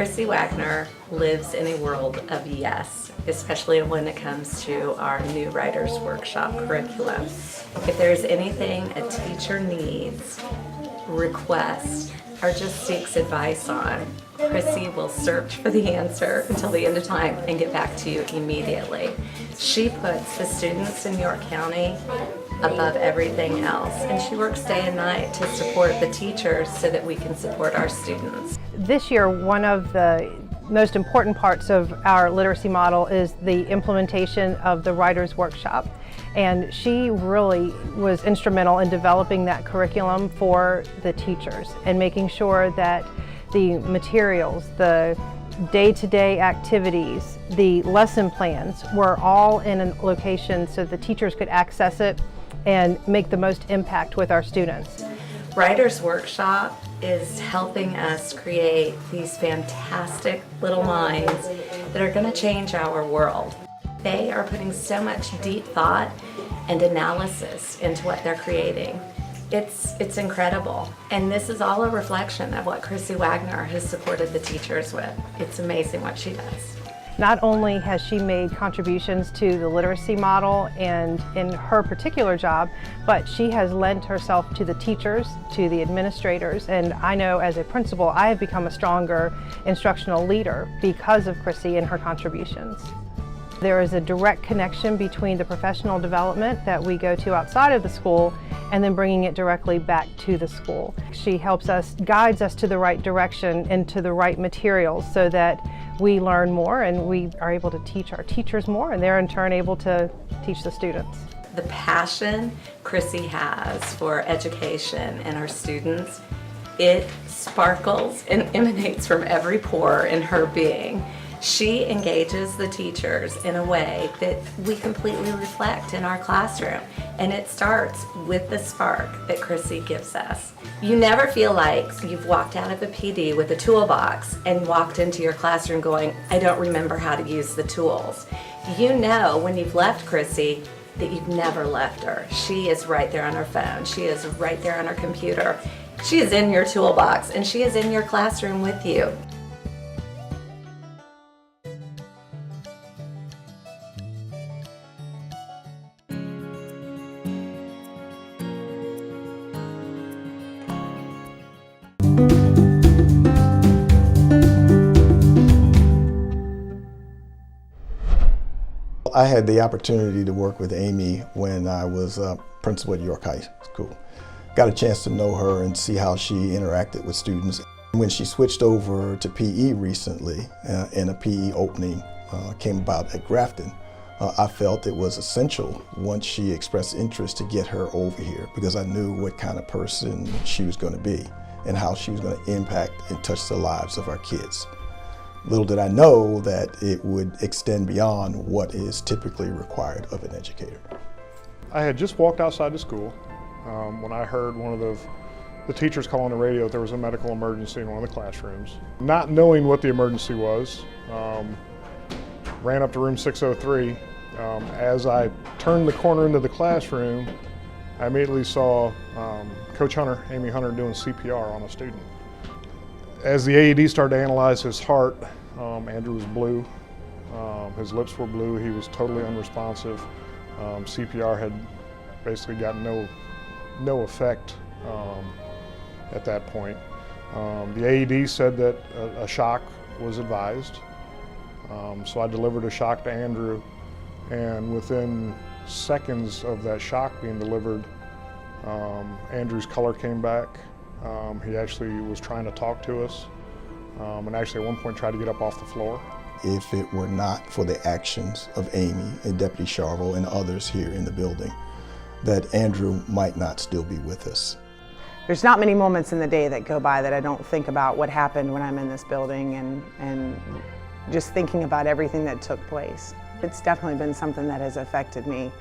Chrissy Wagner lives in a world of yes, especially when it comes to our new Writers Workshop curriculum. If there's anything a teacher needs, requests, or just seeks advice on, Chrissy will search for the answer until the end of time and get back to you immediately. She puts the students in York County above everything else, and she works day and night to support the teachers so that we can support our students. This year, one of the most important parts of our literacy model is the implementation of the Writers Workshop. And she really was instrumental in developing that curriculum for the teachers and making sure that the materials, the day-to-day activities, the lesson plans were all in a location so the teachers could access it and make the most impact with our students. Writers Workshop is helping us create these fantastic little minds that are going to change our world. They are putting so much deep thought and analysis into what they're creating. It's incredible. And this is all a reflection of what Chrissy Wagner has supported the teachers with. It's amazing what she does. Not only has she made contributions to the literacy model and in her particular job, but she has lent herself to the teachers, to the administrators, and I know as a principal I have become a stronger instructional leader because of Chrissy and her contributions. There is a direct connection between the professional development that we go to outside of the school and then bringing it directly back to the school. She helps us, guides us to the right direction and to the right materials so that we learn more and we are able to teach our teachers more and they're in turn able to teach the students. The passion Chrissy has for education and our students, it sparkles and emanates from every pore in her being. She engages the teachers in a way that we completely reflect in our classroom, and it starts with the spark that Chrissy gives us. You never feel like you've walked out of a PD with a toolbox and walked into your classroom going, I don't remember how to use the tools. You know when you've left Chrissy that you've never left her. She is right there on her phone. She is right there on her computer. She is in your toolbox and she is in your classroom with you. I had the opportunity to work with Amy when I was principal at York High School. Got a chance to know her and see how she interacted with students. When she switched over to PE recently, and a PE opening came about at Grafton, I felt it was essential once she expressed interest to get her over here because I knew what kind of person she was going to be and how she was going to impact and touch the lives of our kids. Little did I know that it would extend beyond what is typically required of an educator. I had just walked outside the school when I heard one of the teachers call on the radio that there was a medical emergency in one of the classrooms. Not knowing what the emergency was, ran up to room 603. As I turned the corner into the classroom, I immediately saw Coach Hunter, Amy Hunter, doing CPR on a student. As the AED started to analyze his heart, Andrew was blue, his lips were blue, he was totally unresponsive. CPR had basically got no effect at that point. The AED said that a shock was advised, so I delivered a shock to Andrew, and within seconds of that shock being delivered, Andrew's color came back. He actually was trying to talk to us and actually at one point tried to get up off the floor. If it were not for the actions of Amy and Deputy Charvel and others here in the building, that Andrew might not still be with us. There's not many moments in the day that go by that I don't think about what happened when I'm in this building and just thinking about everything that took place. It's definitely been something that has affected me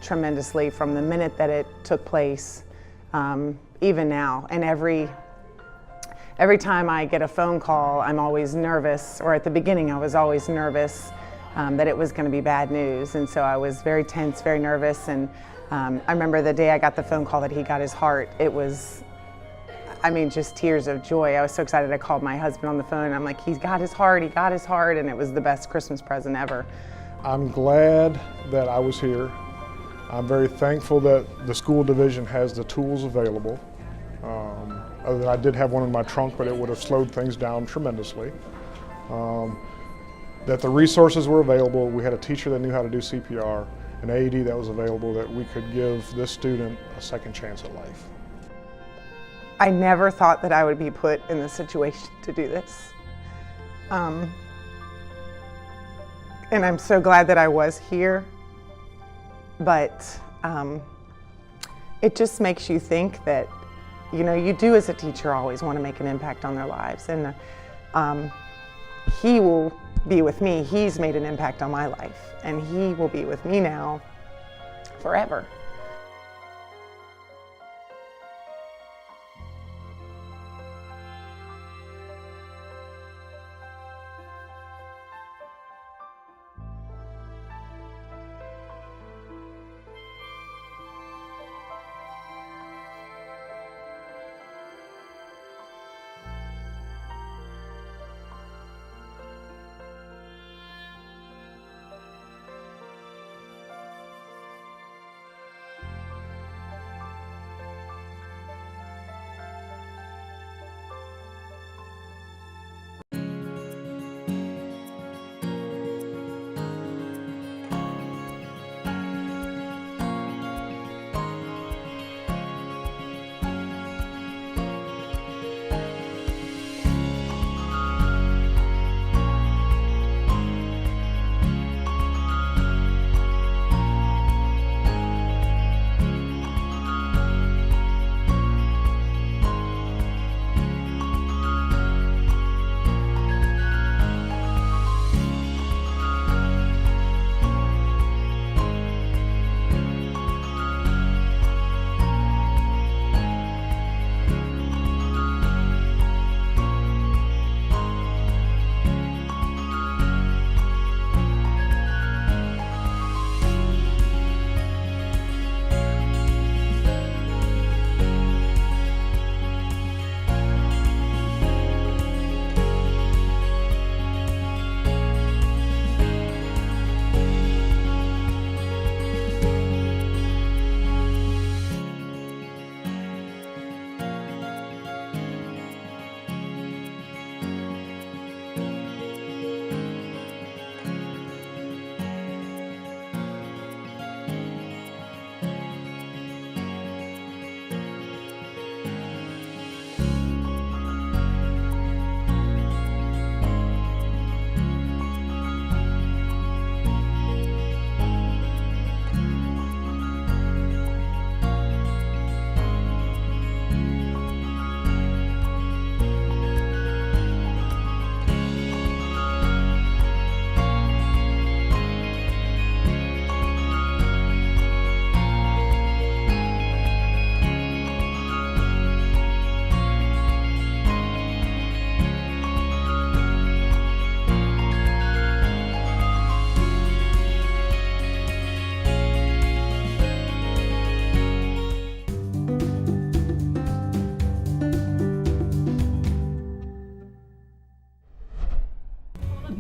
tremendously from the minute that it took place. Even now, and every time I get a phone call, I'm always nervous, or at the beginning I was always nervous that it was going to be bad news, and so I was very tense, very nervous, and I remember the day I got the phone call that he got his heart, I mean, just tears of joy. I was so excited I called my husband on the phone and I'm like, he's got his heart, he got his heart, and it was the best Christmas present ever. I'm glad that I was here. I'm very thankful that the school division has the tools available. Other than I did have one in my trunk, but it would have slowed things down tremendously. That the resources were available. We had a teacher that knew how to do CPR, an AED that was available, that we could give this student a second chance at life. I never thought that I would be put in the situation to do this. And I'm so glad that I was here, but it just makes you think that, you know, you do as a teacher always want to make an impact on their lives. And he will be with me. He's made an impact on my life, and he will be with me now forever.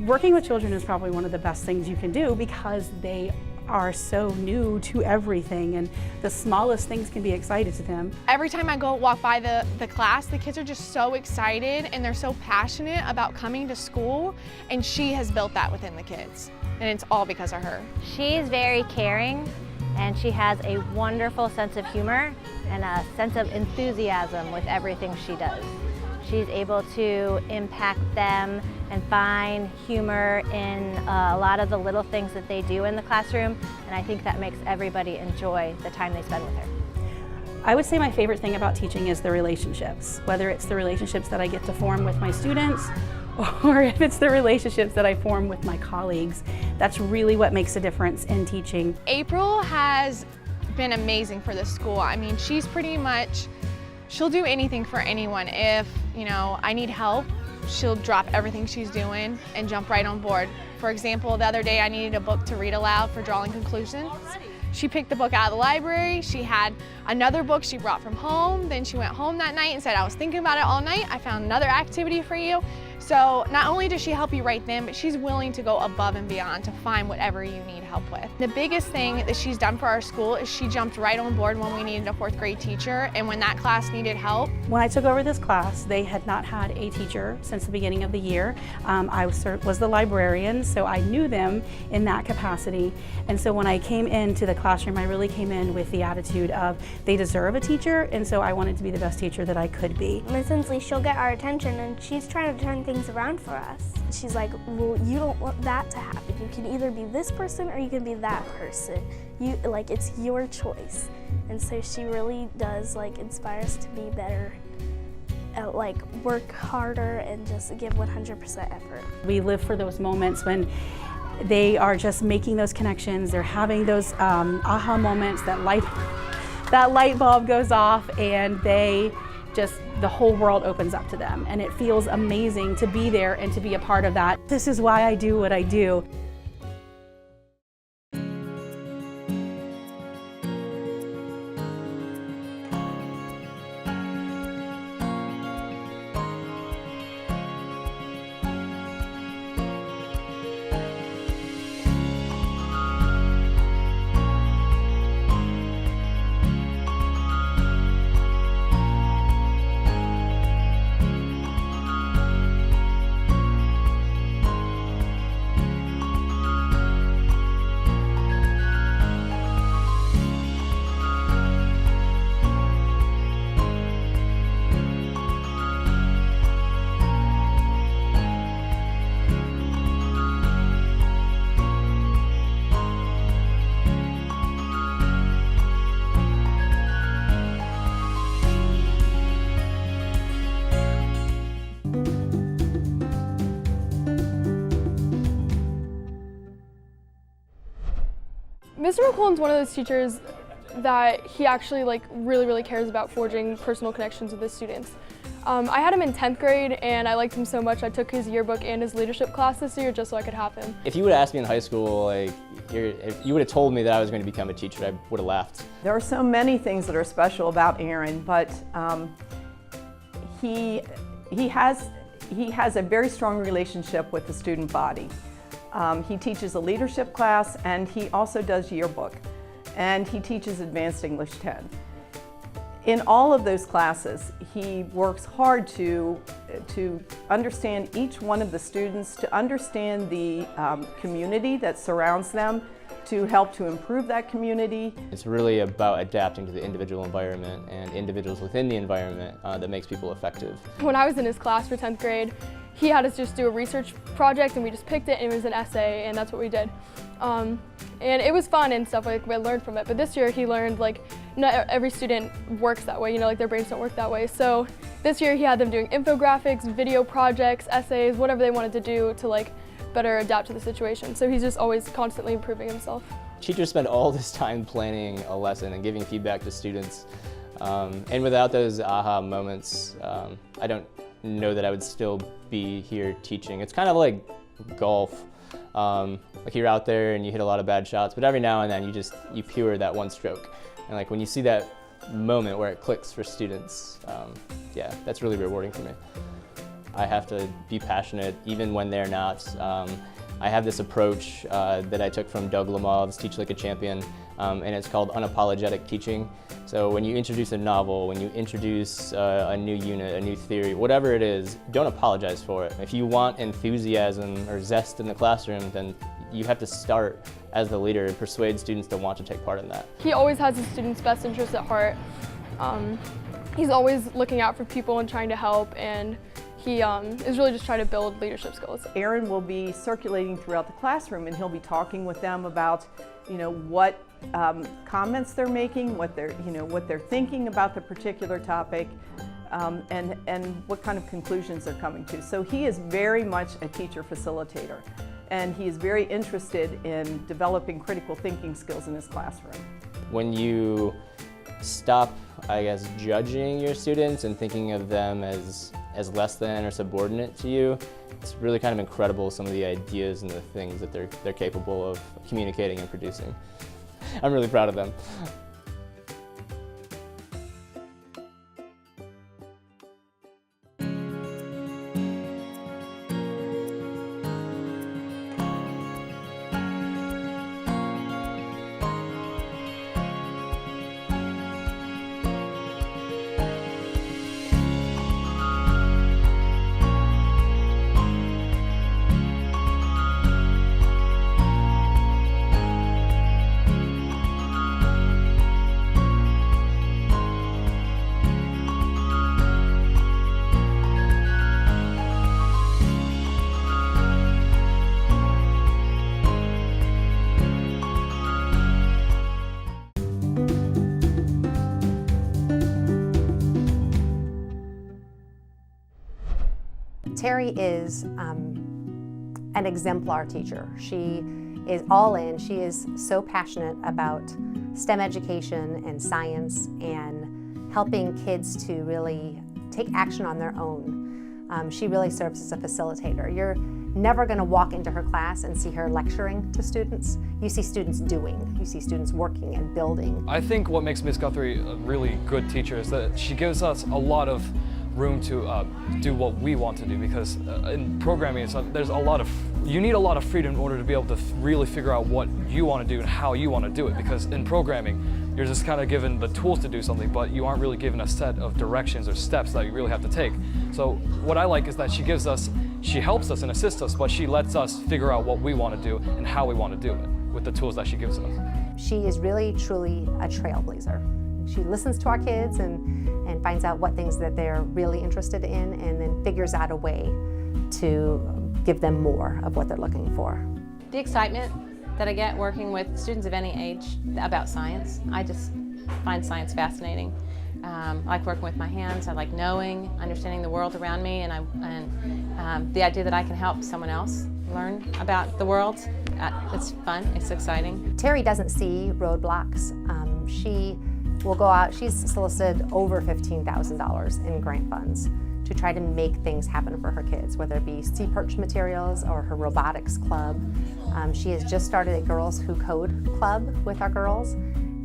Working with children is probably one of the best things you can do because they are so new to everything, and the smallest things can be exciting to them. Every time I go walk by the class, the kids are just so excited and they're so passionate about coming to school, and she has built that within the kids, and it's all because of her. She's very caring, and she has a wonderful sense of humor and a sense of enthusiasm with everything she does. She's able to impact them and find humor in a lot of the little things that they do in the classroom, and I think that makes everybody enjoy the time they spend with her. I would say my favorite thing about teaching is the relationships, whether it's the relationships that I get to form with my students or if it's the relationships that I form with my colleagues. That's really what makes a difference in teaching. April has been amazing for this school. I mean, she's pretty much, she'll do anything for anyone. If, you know, I need help, she'll drop everything she's doing and jump right on board. For example, the other day I needed a book to read aloud for drawing conclusions, She picked the book out of the library. She had another book she brought from home. Then she went home that night and said, I was thinking about it all night. I found another activity for you. So not only does she help you right then, but she's willing to go above and beyond to find whatever you need help with. The biggest thing that she's done for our school is she jumped right on board when we needed a 4th grade teacher and when that class needed help. When I took over this class, they had not had a teacher since the beginning of the year. I was the librarian, so I knew them in that capacity. And so when I came into the classroom, I really came in with the attitude of they deserve a teacher, and so I wanted to be the best teacher that I could be. Miss Inslee, she'll get our attention, and she's trying to turn things around for us. She's like, well, you don't want that to happen. You can either be this person or you can be that person. It's your choice. And so she really does inspire us to be better, work harder and just give 100% effort. We live for those moments when they are just making those connections. They're having those aha moments, that light bulb goes off, and the whole world opens up to them. And it feels amazing to be there and to be a part of that. This is why I do what I do. Mr. McCullen's one of those teachers that he actually really cares about forging personal connections with his students. I had him in 10th grade and I liked him so much I took his yearbook and his leadership class this year just so I could have him. If you would have asked me in high school, if you would have told me that I was going to become a teacher, I would have laughed. There are so many things that are special about Aaron, but he has a very strong relationship with the student body. He teaches a leadership class and he also does yearbook, and he teaches Advanced English 10. In all of those classes, he works hard to understand each one of the students, to understand the community that surrounds them, to help to improve that community. It's really about adapting to the individual environment and individuals within the environment that makes people effective. When I was in his class for 10th grade, he had us just do a research project and we just picked it and it was an essay and that's what we did. And it was fun and stuff, we learned from it. But this year he learned not every student works that way, their brains don't work that way. So this year he had them doing infographics, video projects, essays, whatever they wanted to do to better adapt to the situation. So he's just always constantly improving himself. Teachers spend all this time planning a lesson and giving feedback to students. And without those aha moments, I don't know that I would still be here teaching. It's kind of like golf. You're out there and you hit a lot of bad shots, but every now and then you pure that one stroke. And when you see that moment where it clicks for students, yeah, that's really rewarding for me. I have to be passionate even when they're not. I have this approach that I took from Doug Lemov's Teach Like a Champion, and it's called unapologetic teaching. So when you introduce a novel, when you introduce a new unit, a new theory, whatever it is, don't apologize for it. If you want enthusiasm or zest in the classroom, then you have to start as the leader and persuade students to want to take part in that. He always has his students' best interests at heart. He's always looking out for people and trying to help, and he is really just trying to build leadership skills. Aaron will be circulating throughout the classroom and he'll be talking with them about what comments they're making, what they're thinking about the particular topic, and what kind of conclusions they're coming to. So he is very much a teacher facilitator, and he is very interested in developing critical thinking skills in his classroom. When you stop, judging your students and thinking of them as less than or subordinate to you, it's really kind of incredible some of the ideas and the things that they're capable of communicating and producing. I'm really proud of them. Terry is an exemplar teacher. She is all in. She is so passionate about STEM education and science and helping kids to really take action on their own. She really serves as a facilitator. You're never going to walk into her class and see her lecturing to students. You see students doing. You see students working and building. I think what makes Ms. Guthrie a really good teacher is that she gives us a lot of room to do what we want to do, because in programming you need a lot of freedom in order to be able to really figure out what you want to do and how you want to do it, because in programming you're just kind of given the tools to do something, but you aren't really given a set of directions or steps that you really have to take. So what I like is that she helps us and assists us, but she lets us figure out what we want to do and how we want to do it with the tools that she gives us. She is really, truly a trailblazer. She listens to our kids and finds out what things that they're really interested in, and then figures out a way to give them more of what they're looking for. The excitement that I get working with students of any age about science, I just find science fascinating. I like working with my hands. I like knowing, understanding the world around me, and the idea that I can help someone else learn about the world. It's fun, it's exciting. Terry doesn't see roadblocks. She will go out, she's solicited over $15,000 in grant funds to try to make things happen for her kids, whether it be sea perch materials or her robotics club. She has just started a Girls Who Code club with our girls,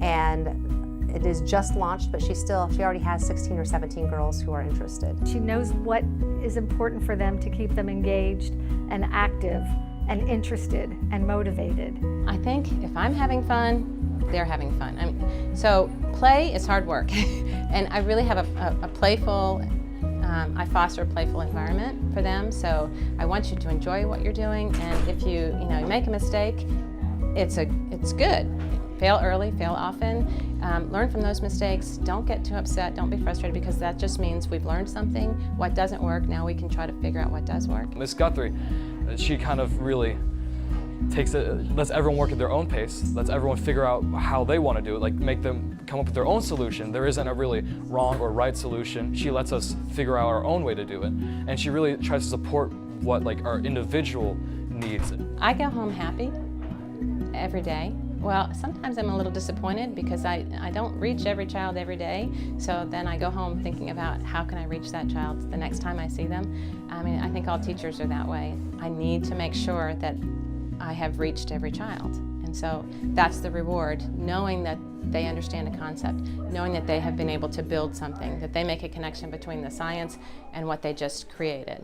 and it is just launched, but she already has 16 or 17 girls who are interested. She knows what is important for them to keep them engaged and active and interested and motivated. I think if I'm having fun, they're having fun. So play is hard work, and I really have a playful, I foster a playful environment for them. So I want you to enjoy what you're doing, and if you make a mistake, it's good. Fail early, fail often. Learn from those mistakes. Don't get too upset. Don't be frustrated, because that just means we've learned something. What doesn't work, now we can try to figure out what does work. Ms. Guthrie, she kind of really lets everyone work at their own pace, lets everyone figure out how they want to do it, like make them come up with their own solution. There isn't a really wrong or right solution. She lets us figure out our own way to do it, and she really tries to support what our individual needs. I go home happy every day. Well, sometimes I'm a little disappointed because I don't reach every child every day, so then I go home thinking about how can I reach that child the next time I see them. I think all teachers are that way. I need to make sure that I have reached every child, and so that's the reward, knowing that they understand a concept, knowing that they have been able to build something, that they make a connection between the science and what they just created.